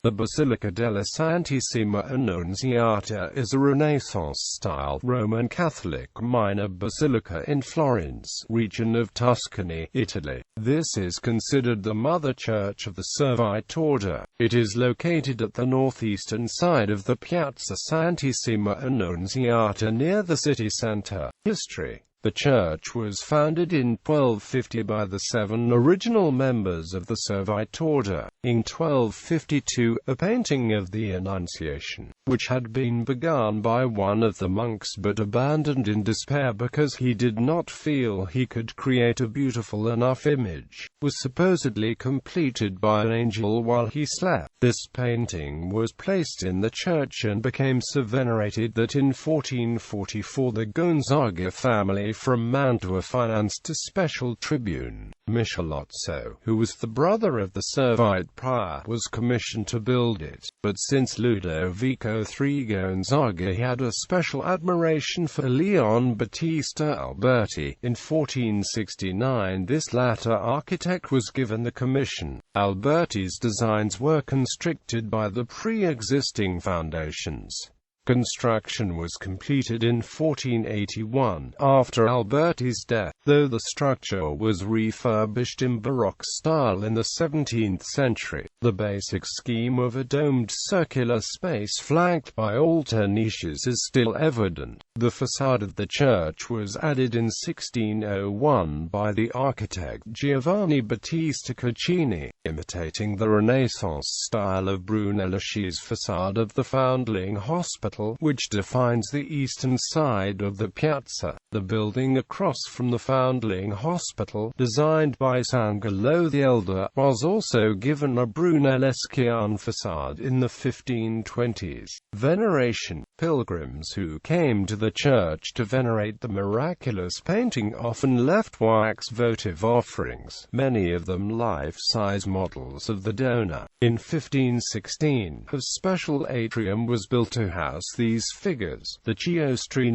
The Basilica della Santissima Annunziata is a Renaissance-style Roman Catholic minor basilica in Florence, region of Tuscany, Italy. This is considered the mother church of the Servite Order. It is located at the northeastern side of the Piazza Santissima Annunziata near the city center. History: the church was founded in 1250 by the 7 original members of the Servite Order. In 1252, a painting of the Annunciation, which had been begun by one of the monks but abandoned in despair because he did not feel he could create a beautiful enough image, was supposedly completed by an angel while he slept. This painting was placed in the church and became so venerated that in 1444 the Gonzaga family from Mantua financed a special tribune. Michelozzo, who was the brother of the Servite prior, was commissioned to build it, but since Ludovico III Gonzaga had a special admiration for Leon Battista Alberti, in 1469 this latter architect was given the commission. Alberti's designs were constricted by the pre-existing foundations. Construction was completed in 1481, after Alberti's death, though the structure was refurbished in Baroque style in the 17th century. The basic scheme of a domed circular space flanked by altar niches is still evident. The facade of the church was added in 1601 by the architect Giovanni Battista Caccini, imitating the Renaissance style of Brunelleschi's facade of the Foundling Hospital, which defines the eastern side of the piazza. The building across from the Foundling Hospital, designed by Sangalo the Elder, was also given a Brunelleschian facade in the 1520s. Veneration: pilgrims who came to the church to venerate the miraculous painting often left wax votive offerings, many of them life-size models of the donor. In 1516, a special atrium was built to house these figures, the Tuscany.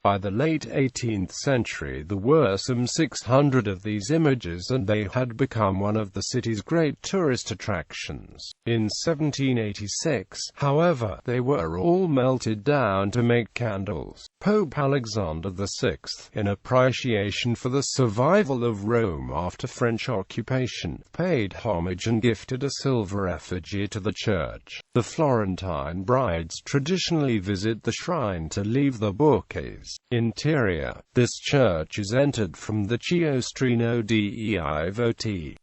By the late 18th century there were some 600 of these images and they had become one of the city's great tourist attractions. In 1786, however, they were all melted down to make candles. Pope Alexander VI, in appreciation for the survival of Rome after French occupation, paid homage and gifted a silver effigy to the church. The Florentine brides traditionally visit the shrine to leave the bouquets. Interior: this church is entered from the Tuscany.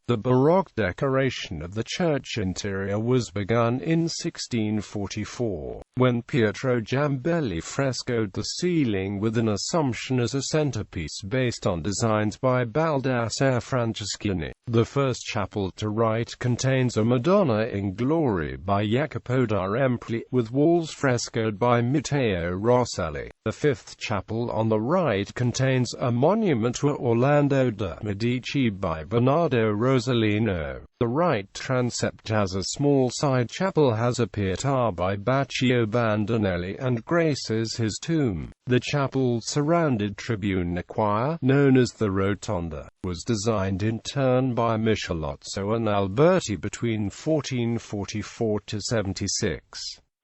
The Baroque decoration of the church interior was begun in 1644, when Pietro Jambelli frescoed the ceiling with an Assumption as a centerpiece based on designs by Baldassare Franceschini. The first chapel to right contains a Madonna in Glory by Jacopo da Empoli, with walls frescoed by Matteo Rosselli. The fifth chapel on the right contains a monument to Orlando de' Medici by Bernardo Rossellino. The right transept has a small side chapel has a Pietà by Baccio Bandinelli and graces his tomb. The chapel-surrounded tribune choir, known as the Rotonda, was designed in turn by Michelozzo and Alberti between 1444 to 76.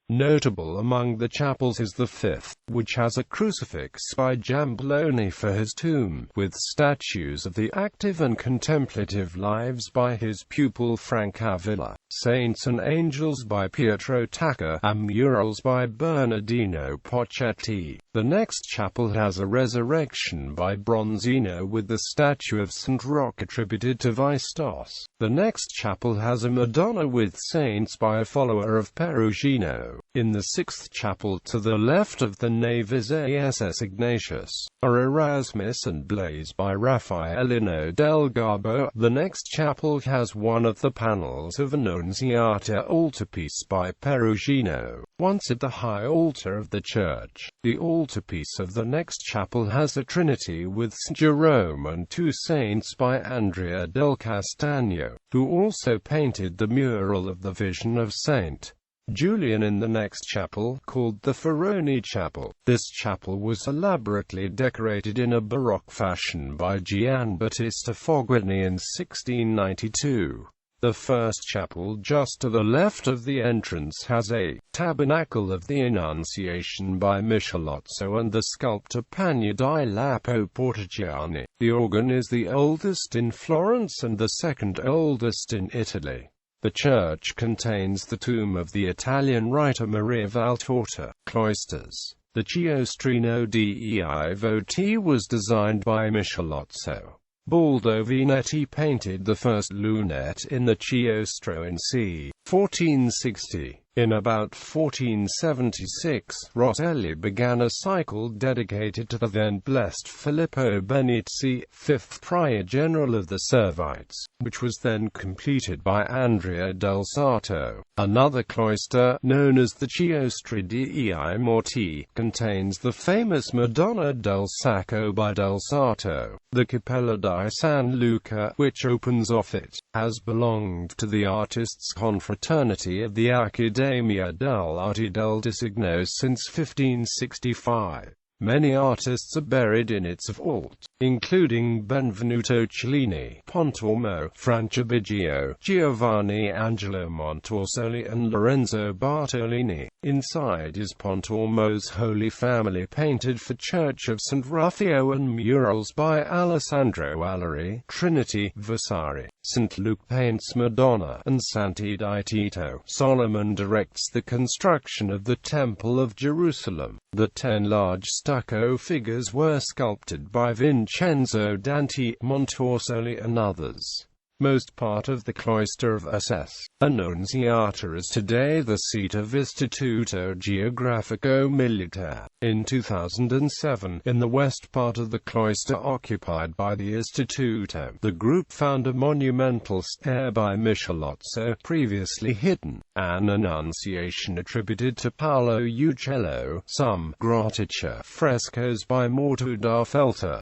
Notable among the chapels is the fifth, which has a crucifix by Giambologna for his tomb, with statues of the active and contemplative lives by his pupil Francavilla, saints and angels by Pietro Tacca, and murals by Bernardino Poccetti. The next chapel has a Resurrection by Bronzino with the statue of St. Roch attributed to Vistos. The next chapel has a Madonna with saints by a follower of Perugino. In the sixth chapel to the left of the nave is A.S.S. Ignatius, are Erasmus and Blaise by Raffaellino del Garbo. The next chapel has one of the panels of Annunziata altarpiece by Perugino, once at the high altar of the church. The altarpiece of the next chapel has a Trinity with St. Jerome and two saints by Andrea del Castagno, who also painted the mural of the Vision of St. Julian in the next chapel, called the Ferroni Chapel. This chapel was elaborately decorated in a Baroque fashion by Giambattista Fognini in 1692. The first chapel just to the left of the entrance has a Tabernacle of the Annunciation by Michelozzo and the sculptor Pagno di Lapo Portigiani. The organ is the oldest in Florence and the second oldest in Italy. The church contains the tomb of the Italian writer Maria Valtorta. Cloisters. The Chiostrino dei Voti was designed by Michelozzo. Baldo Vinetti painted the first lunette in the chiostro in c. 1460. In about 1476, Rosselli began a cycle dedicated to the then blessed Filippo Benizzi, 5th Prior General of the Servites, which was then completed by Andrea del Sarto. Another cloister, known as the Chiostri dei Morti, contains the famous Madonna del Sacco by del Sarto. The Cappella di San Luca, which opens off it, has belonged to the artists' confraternity of the Accademia dell'Arte del Disegno since 1565. Many artists are buried in its vault, including Benvenuto Cellini, Pontormo, Franciabigio, Giovanni Angelo Montorsoli and Lorenzo Bartolini. Inside is Pontormo's Holy Family painted for Church of St. Rufio and murals by Alessandro Alleri, Trinity, Vasari. St. Luke paints Madonna and Santi di Tito. Solomon directs the construction of the Temple of Jerusalem. The 10 large stucco figures were sculpted by Vincenzo Danti, Montorsoli and others. Most part of the cloister of SS Annunziata is today the seat of Istituto Geografico Militare. In 2007, in the west part of the cloister occupied by the Istituto, the group found a monumental stair by Michelozzo, previously hidden, an Annunciation attributed to Paolo Uccello, some Grotticia frescoes by Morto da Feltre.